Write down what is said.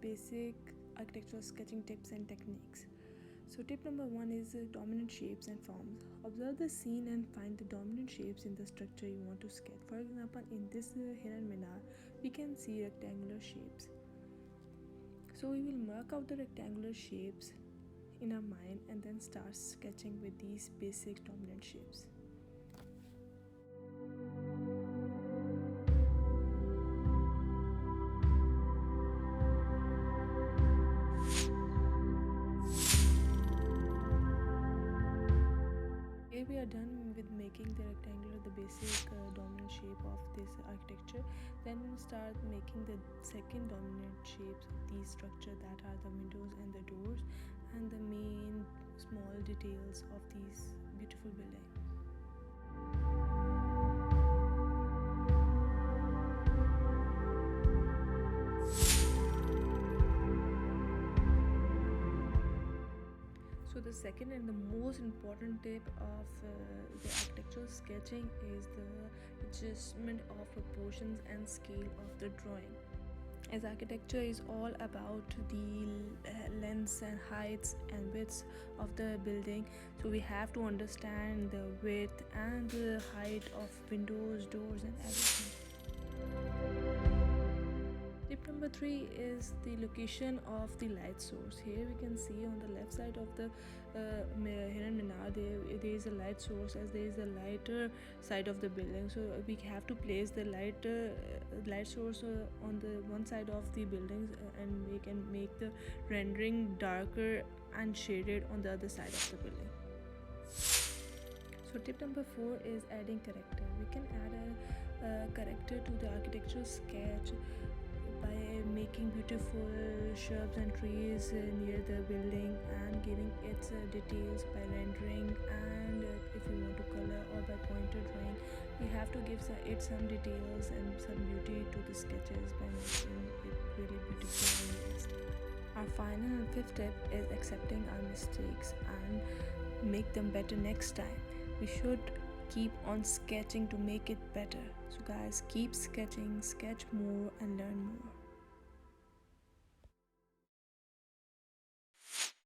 basic architectural sketching tips and techniques. So tip number 1 is dominant shapes and forms. Observe the scene and find the dominant shapes in the structure you want to sketch. For example, in this Hiran Minar, we can see rectangular shapes. So we will mark out the rectangular shapes in our mind and then start sketching with these basic dominant shapes. Here we are done with making the basic dominant shape of this architecture. Then we'll start making the second dominant shapes of these structure, that are the windows and the doors and the main small details of these beautiful building. So the second and the most important tip of the architectural sketching is the adjustment of proportions and scale of the drawing. As architecture is all about the lengths and heights and widths of the building, so we have to understand the width and the height of windows, doors and everything. Tip number 3 is the location of the light source. Here we can see on the left side of the Hiran Minar there is a light source, as there is a lighter side of the building. So we have to place the light source on the one side of the buildings, and we can make the rendering darker and shaded on the other side of the building. So tip number 4 is adding character. We can add a character to the architectural sketch by making beautiful shrubs and trees near the building and giving its details by rendering, and if you want to color or by pointer drawing, we have to give it some details and some beauty to the sketches by making it really beautiful and realistic. Our final and 5th tip is accepting our mistakes and make them better next time. We should keep on sketching to make it better. So guys, keep sketching, sketch more and learn more.